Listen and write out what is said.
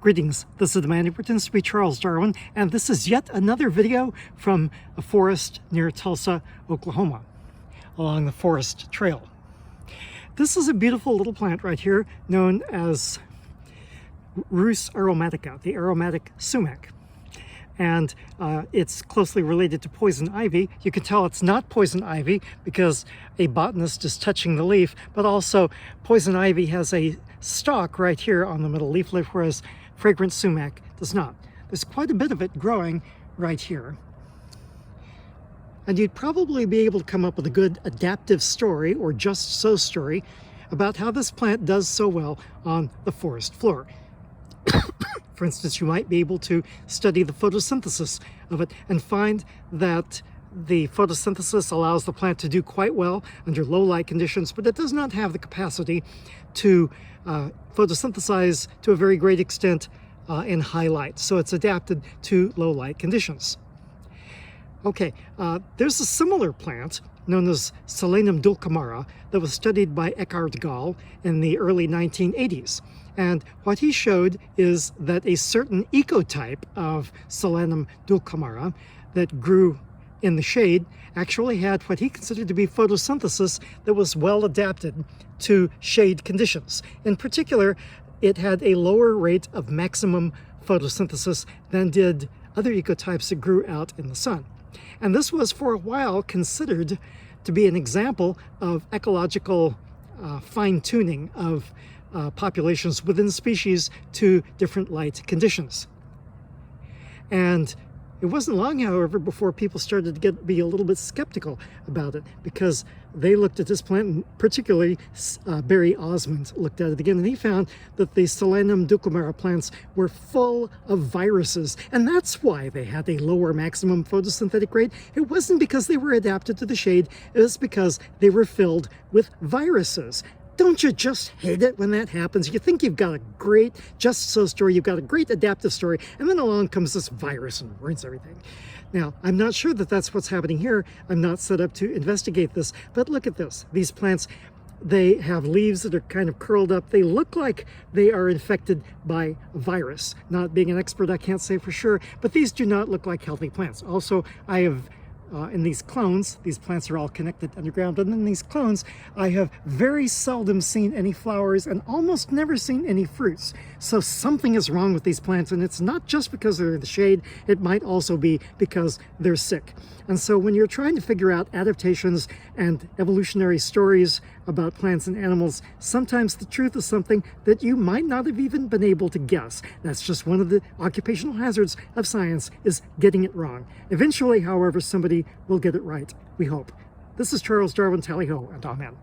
Greetings, this is the man who pretends to be Charles Darwin, and this is yet another video from a forest near Tulsa, Oklahoma, along the forest trail. This is a beautiful little plant right here known as Rhus aromatica, the aromatic sumac. And it's closely related to poison ivy. You can tell it's not poison ivy because a botanist is touching the leaf, but also poison ivy has a stalk right here on the middle leaf, whereas fragrant sumac does not. There's quite a bit of it growing right here. And you'd probably be able to come up with a good adaptive story or just so story about how this plant does so well on the forest floor. For instance, you might be able to study the photosynthesis of it and find that the photosynthesis allows the plant to do quite well under low light conditions, but it does not have the capacity to photosynthesize to a very great extent in high light. So it's adapted to low light conditions. Okay, there's a similar plant known as Solanum dulcamara that was studied by Eckhard Gall in the early 1980s. And what he showed is that a certain ecotype of Solanum dulcamara that grew in the shade actually had what he considered to be photosynthesis that was well adapted to shade conditions. In particular, it had a lower rate of maximum photosynthesis than did other ecotypes that grew out in the sun. And this was for a while considered to be an example of ecological fine-tuning of populations within species to different light conditions. And it wasn't long, however, before people started to be a little bit skeptical about it, because they looked at this plant, and particularly Barry Osmond looked at it again, and he found that the Solanum dulcamara plants were full of viruses, and that's why they had a lower maximum photosynthetic rate. It wasn't because they were adapted to the shade, it was because they were filled with viruses. Don't you just hate it when that happens? You think you've got a great just so story, you've got a great adaptive story, and then along comes this virus and ruins everything. Now, I'm not sure that that's what's happening here. I'm not set up to investigate this, but look at this. These plants, they have leaves that are kind of curled up. They look like they are infected by a virus. Not being an expert, I can't say for sure, but these do not look like healthy plants. Also, I have in these clones, these plants are all connected underground, and in these clones, I have very seldom seen any flowers and almost never seen any fruits. So something is wrong with these plants, and it's not just because they're in the shade, it might also be because they're sick. And so when you're trying to figure out adaptations and evolutionary stories about plants and animals, sometimes the truth is something that you might not have even been able to guess. That's just one of the occupational hazards of science, is getting it wrong. Eventually, however, somebody will get it right, we hope. This is Charles Darwin, tally ho, and amen.